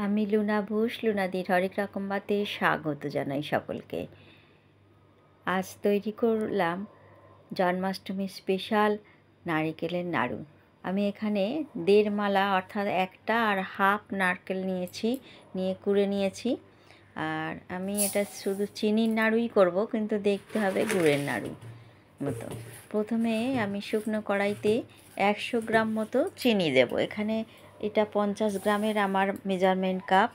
আমি লুনা ঘোষ, লুনাদির হরেক রকম বাতে স্বাগত জানাই সকলকে। আজ তৈরি করলাম জন্মাষ্টমী স্পেশাল নারিকেলের নাড়ু। আমি এখানে 1.5 মালা অর্থাৎ একটা আর হাফ নারকেল নিয়ে কুড়ে নিয়েছি। আর আমি এটা শুধু চিনির নাড়ুই করব, কিন্তু দেখতে হবে গুড়ের নাড়ু মতো। প্রথমে আমি শুকনো কড়াইতে 100 গ্রাম মতো চিনি দেব। এখানে এটা 50 গ্রামের আমার মেজারমেন্ট কাপ।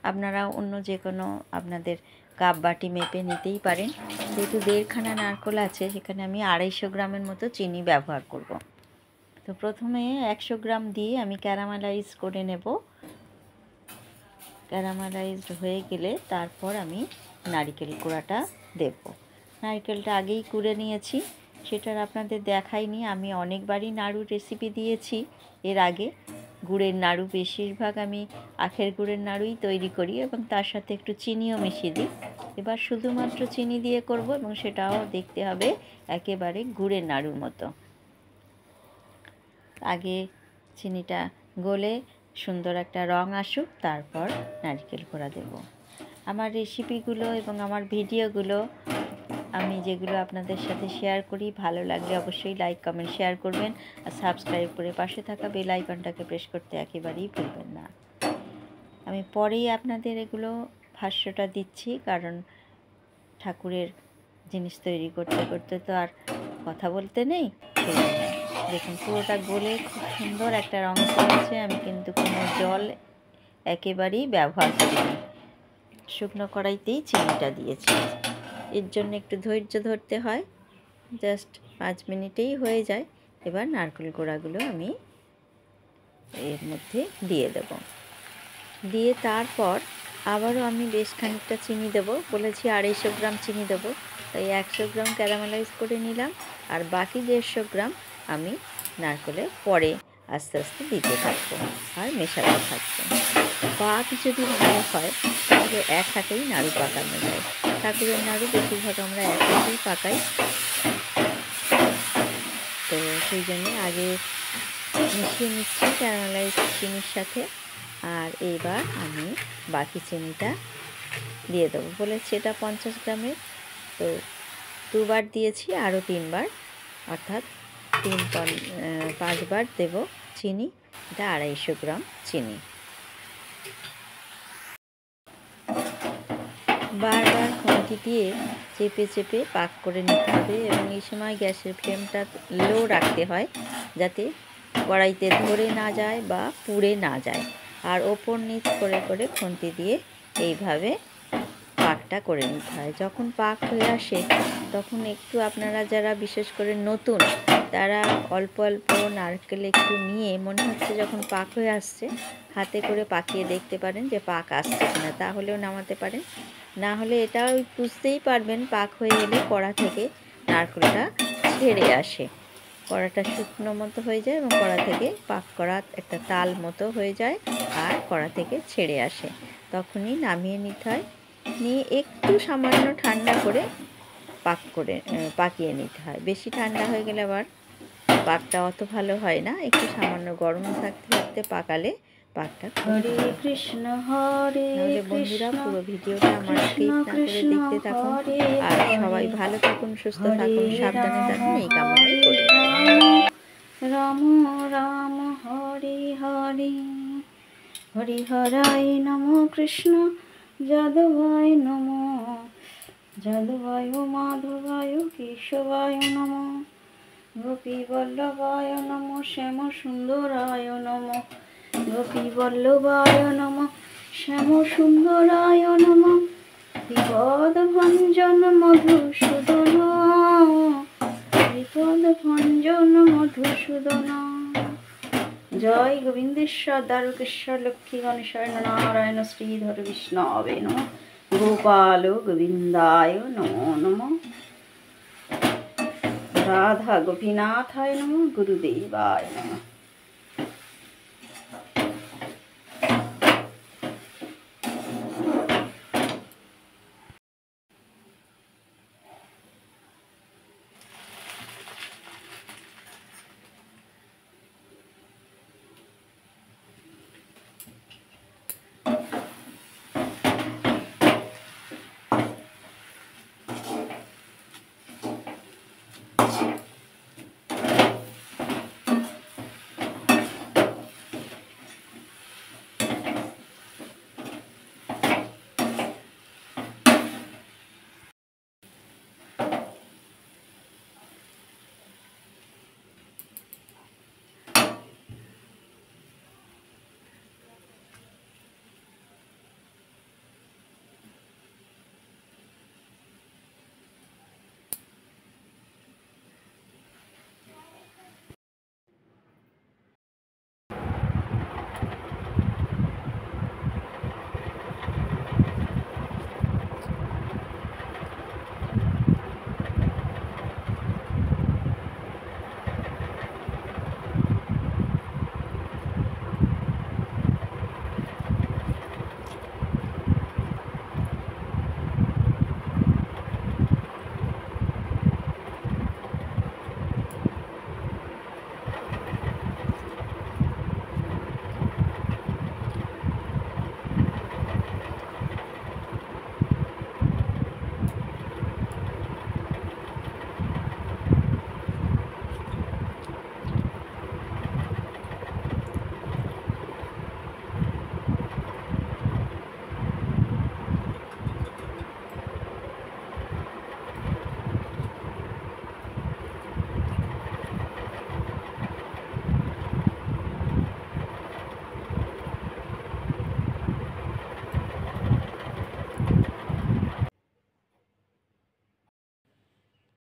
আপনারা অন্য যে কোনো আপনাদের কাপ বাটি মেপে নিতেই পারেন। যেহেতু 1.5 খানা নারকেল আছে, সেখানে আমি 250 গ্রামের মতো চিনি ব্যবহার করব। তো প্রথমে 100 গ্রাম দিয়ে আমি ক্যারামেলাইজ করে নেব। ক্যারামেলাইজড হয়ে গেলে তারপর আমি নারকেল কোড়াটা দেব। নারকেলটা আগেই কুড়ে নিয়েছি, সেটার আপনাদের দেখাইনি। আমি অনেকবারই নাড়ুর রেসিপি দিয়েছি এর আগে। গুড়ের নাড়ু বেশিরভাগ আমি আখের গুড়ের নাড়ুই তৈরি করি এবং তার সাথে একটু চিনিও মিশিয়ে দিই। এবার শুধুমাত্র চিনি দিয়ে করব এবং সেটাও দেখতে হবে একেবারে গুড়ের নাড়ুর মতো। আগে চিনিটা গলে সুন্দর একটা রং আসুক, তারপর নারকেল কোড়া দেব। আমার রেসিপিগুলো এবং আমার ভিডিওগুলো আমি যেগুলো আপনাদের সাথে শেয়ার করি, ভালো লাগলে অবশ্যই লাইক, কমেন্ট, শেয়ার করবেন। আর সাবস্ক্রাইব করে পাশে থাকা বেল আইকনটাকে প্রেস করতে একেবারেই ভুলবেন না। আমি পরেই আপনাদের এগুলো ভাষ্যটা দিচ্ছি, কারণ ঠাকুরের জিনিস তৈরি করতে করতে তো আর কথা বলতে নেই। দেখুন পুরোটা গলে খুব সুন্দর একটা রং চলেছে। আমি কিন্তু কোনো জল একেবারেই ব্যবহার করিনি, শুকনো কড়াইতেই চিনিটা দিয়েছি। এর জন্য একটু ধৈর্য ধরতে হয়, জাস্ট 5 মিনিটেই হয়ে যায়। এবার নারকেল কোড়াগুলো আমি এর মধ্যে দিয়ে দেব। দিয়ে তারপর আবারও আমি বেশ খানিকটা চিনি দেব। বলেছি 250 গ্রাম চিনি দেব, তাই 100 গ্রাম ক্যারামেলাইজ করে নিলাম। আর বাকি 150 গ্রাম আমি নারকেলে পরে আস্তে আস্তে দিতে থাকবো আর মেশাতে থাকবো। পাক যদি ভালো হয় তাহলে এক হাতেই নাড়ু পাকানো যায়। ঠাকুরের নাড়ু বেশিরভাগ আমরা এক হাতেই পাকাই, তো সেই জন্যে আগে মিশিয়ে নিচ্ছি ক্যারামেলাইজ চিনির সাথে। আর এইবার আমি বাকি চিনিটা দিয়ে দেবো। বলেছি এটা 50 গ্রামের, তো 2 বার দিয়েছি, আরও 3 বার, অর্থাৎ 5 বার দেব চিনি। এটা 250 গ্রাম চিনি। বারবার খুন্তি দিয়ে চেপে চেপে পাক করে নিতে হবে এবং এই সময় গ্যাসের ফ্লেমটা লো রাখতে হয়, যাতে কড়াইতে ধরে না যায় বা পুড়ে না যায়। আর ওপর নিচ করে করে খুন্তি দিয়ে এইভাবে পাকটা করে নিতে হয়। যখন পাক হয়ে আসে তখন একটু আপনারা যারা বিশেষ করে নতুন, তারা অল্প অল্প নারকেল একটু নিয়ে মনে হচ্ছে যখন পাক হয়ে আসছে হাতে করে পাকিয়ে দেখতে পারেন যে পাক আসছে কিনা, তাহলেও নামাতে পারেন। না হলে এটাও বুঝতেই পারবেন পাক হয়ে এলে কড়া থেকে নারকেলটা ছেড়ে আসে, কড়াটা শুকনো মতো হয়ে যায় এবং কড়া থেকে পাক করা একটা তাল মতো হয়ে যায় আর কড়া থেকে ছেড়ে আসে। তখনই নামিয়ে নিতে হয়, নিয়ে একটু সামান্য ঠান্ডা করে পাকিয়ে নিতে হয়। বেশি ঠান্ডা হয়ে গেলে আবার পাকটা অত ভালো হয় না। একটু সামান্য গরম থাকতে থাকতে পাকালে পাকটা। হরে কৃষ্ণ হরে বন্ধুরা পুরো ভিডিওটা আমার স্কিপ না করে দেখতে থাকুন। আর সবাই ভালো থাকুন, সুস্থ থাকুন, সাবধানে থাকুন, এই কামনাই করি। রাম রাম হরে হরে, হরি হরায় নম কৃষ্ণ যাদবায় নম, যাদবায় মাধবায় কেশবায় নম, গোপী বল্লভায় নম, শ্যাম সুন্দরায় নম, গোপী বল্লভায় নম, শ্যাম সুন্দরায় নম, বিপদ ভঞ্জন মধুসূদন, বিপদ ভঞ্জন মধুসূদন। জয় গোবিন্দেশ্বর দ্বারকেশ্বর লক্ষ্মী গণেশ্বর নারায়ণ শ্রীধর বিষ্ণবে নমঃ, গোপাল গোবিন্দায় নমো নমঃ, রাধা গোপীনাথায় নমঃ, গুরুদেবায় নমঃ।